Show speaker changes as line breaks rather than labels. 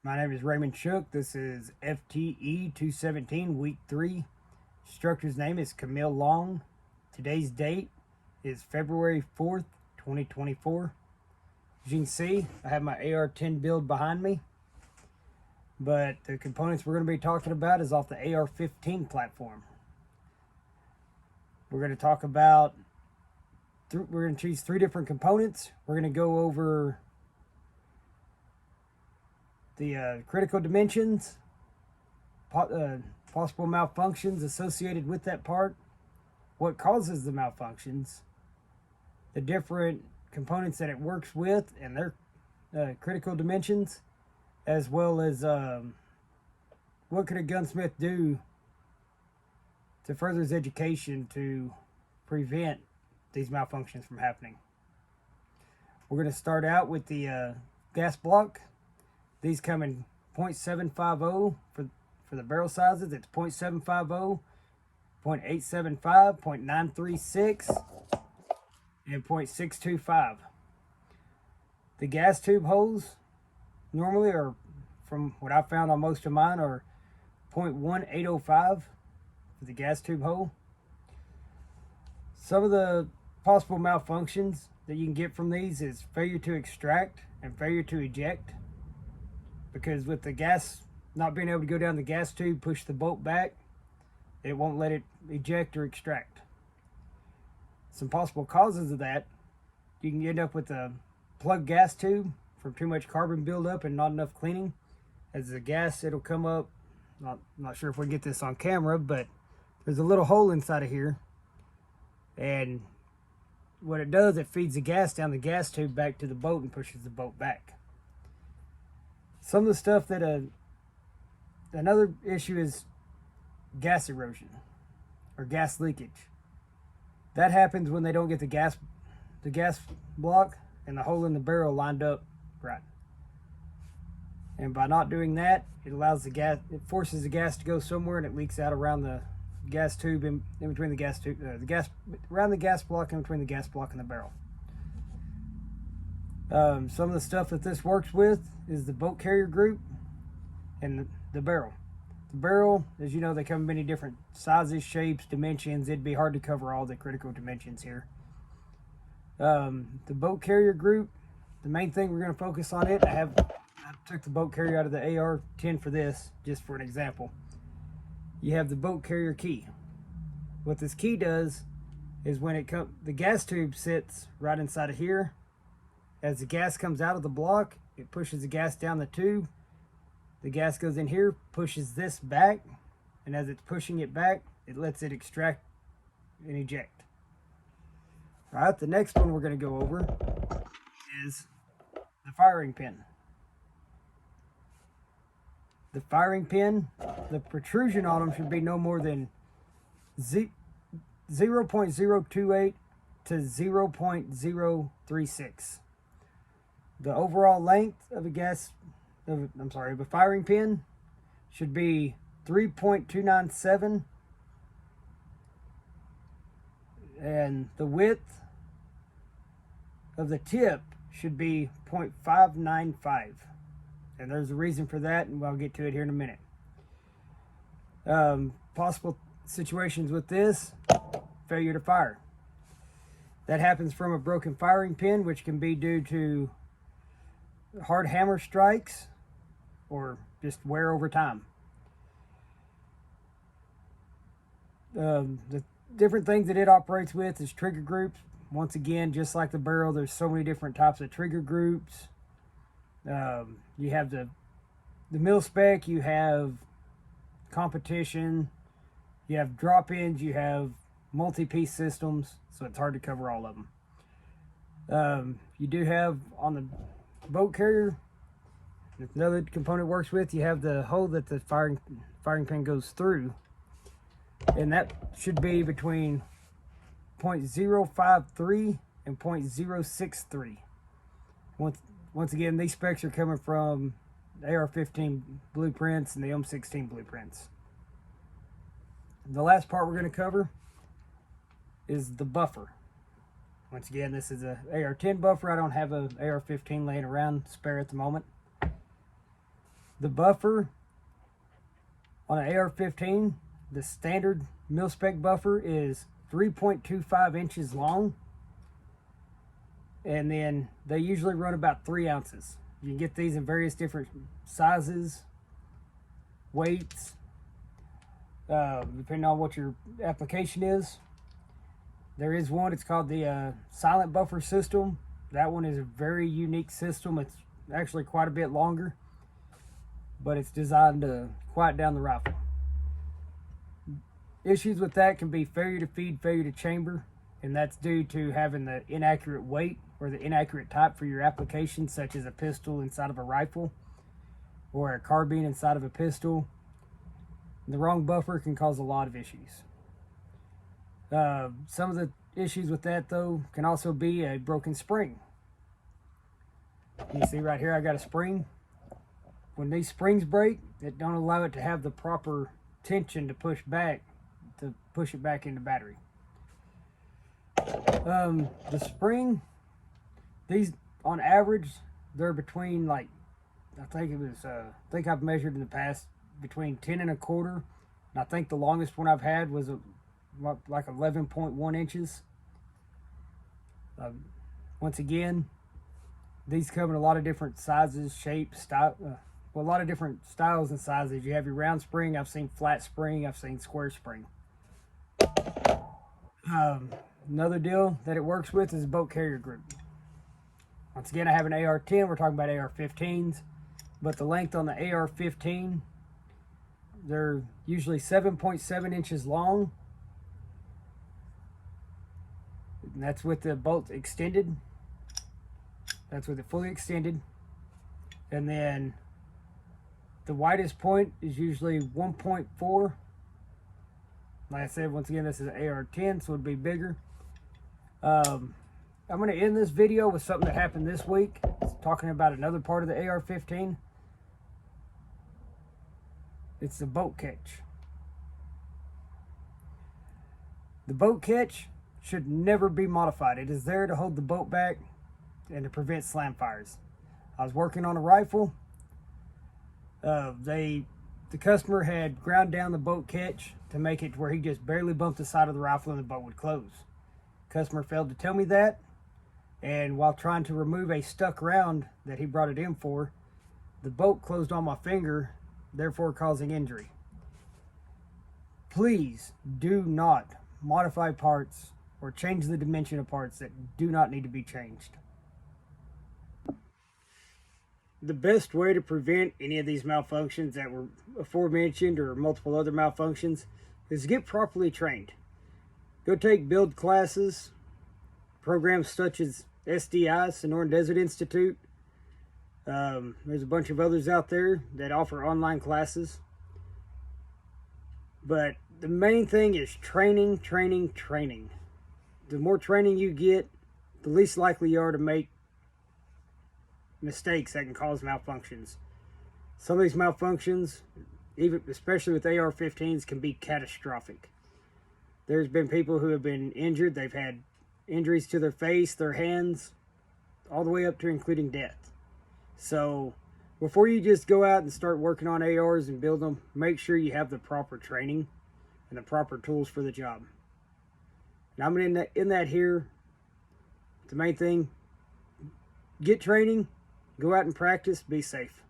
My name is Raymond Shook. This is FTE 217, week 3. Instructor's name is Camille Long. Today's date is February 4th, 2024. As you can see, I have my AR-10 build behind me. But the components we're going to be talking about is off the AR-15 platform. We're going to talk about, we're going to choose 3 different components. We're going to go over the critical dimensions, possible malfunctions associated with that part, what causes the malfunctions, the different components that it works with and their critical dimensions, as well as what could a gunsmith do to further his education to prevent these malfunctions from happening. We're going to start out with the gas block. These come in 0.750 for the barrel sizes. It's 0.750, 0.875, 0.936, and 0.625. The gas tube holes normally are, from what I found on most of mine, are 0.1805 for the gas tube hole. Some of the possible malfunctions that you can get from these is failure to extract and failure to eject. Because with the gas not being able to go down the gas tube, push the bolt back, it won't let it eject or extract. Some possible causes of that, you can end up with a plugged gas tube from too much carbon buildup and not enough cleaning. As the gas, it'll come up, not sure if we get this on camera, but there's a little hole inside of here. And what it does, it feeds the gas down the gas tube back to the boat and pushes the boat back. Some of the stuff that another issue is gas erosion or gas leakage. That happens when they don't get the gas block and the hole in the barrel lined up right. And by not doing that, it allows the gas, it forces the gas to go somewhere and it leaks out around the gas tube in between the gas tube, around the gas block, in between the gas block and the barrel. Some of the stuff that this works with is the boat carrier group and the barrel. The barrel, as you know, they come in many different sizes, shapes, dimensions. It'd be hard to cover all the critical dimensions here. The boat carrier group, the main thing we're going to focus on it. I took the boat carrier out of the AR-10 for this, just for an example. You have the boat carrier key. What this key does is when it comes, the gas tube sits right inside of here. As the gas comes out of the block, it pushes the gas down the tube. The gas goes in here, pushes this back, and as it's pushing it back, it lets it extract and eject. All right, the next one we're going to go over is the firing pin. The firing pin, the protrusion on them should be no more than 0.028 to 0.036. The overall length of a firing pin should be 3.297, and the width of the tip should be 0.595. And there's a reason for that, and I'll get to it here in a minute. Possible situations with this: failure to fire. That happens from a broken firing pin, which can be due to hard hammer strikes or just wear over time. The different things that it operates with is trigger groups. Once again, just like the barrel, there's so many different types of trigger groups. You have the mil spec, you have competition, you have drop-ins, you have multi-piece systems, so it's hard to cover all of them. You do have on the boat carrier, another component works with, you have the hole that the firing pin goes through, and that should be between 0.053 and 0.063. Once again, these specs are coming from the AR-15 blueprints and the M16 blueprints. The last part we're going to cover is the buffer. Once again, this is a AR-10 buffer. I don't have a AR-15 laying around spare at the moment. The buffer on an AR-15, the standard mil-spec buffer is 3.25 inches long. And then they usually run about 3 ounces. You can get these in various different sizes, weights, depending on what your application is. There is one, it's called the silent buffer system. That one is a very unique system. It's actually quite a bit longer, but it's designed to quiet down the rifle. Issues with that can be failure to feed, failure to chamber, and that's due to having the inaccurate weight or the inaccurate type for your application, such as a pistol inside of a rifle or a carbine inside of a pistol. The wrong buffer can cause a lot of issues. Some of the issues with that, though, can also be a broken spring. You see right here, I got a spring. When these springs break, it don't allow it to have the proper tension to push it back into battery. The spring, these on average, they're between like, I think I've measured in the past between 10 and a quarter. And I think the longest one I've had was like 11.1 inches. Once again, these come in a lot of different sizes, shapes, style, a lot of different styles and sizes. You have your round spring, I've seen flat spring, I've seen square spring. Another deal that it works with is a boat carrier group. Once again, I have an AR-10, we're talking about AR-15s, but the length on the AR-15, they're usually 7.7 inches long. And that's with the bolt extended. That's with it fully extended. And then the widest point is usually 1.4. Like I said, once again, this is an AR-10, so it'd be bigger. I'm going to end this video with something that happened this week. It's talking about another part of the AR-15. It's the boat catch. The boat catch should never be modified. It is there to hold the boat back and to prevent slam fires. I was working on a rifle. The customer had ground down the boat catch to make it to where he just barely bumped the side of the rifle and the boat would close. Customer failed to tell me that, and while trying to remove a stuck round that he brought it in for, the bolt closed on my finger, therefore causing injury. Please do not modify parts or change the dimension of parts that do not need to be changed. The best way to prevent any of these malfunctions that were aforementioned or multiple other malfunctions is to get properly trained. Go take build classes, programs such as SDI, Sonoran Desert Institute. There's a bunch of others out there that offer online classes. But the main thing is training, training, training. The more training you get, the least likely you are to make mistakes that can cause malfunctions. Some of these malfunctions, even especially with AR-15s, can be catastrophic. There's been people who have been injured. They've had injuries to their face, their hands, all the way up to including death. So before you just go out and start working on ARs and build them, make sure you have the proper training and the proper tools for the job. And I'm going to end that here. The main thing, get training, go out and practice, be safe.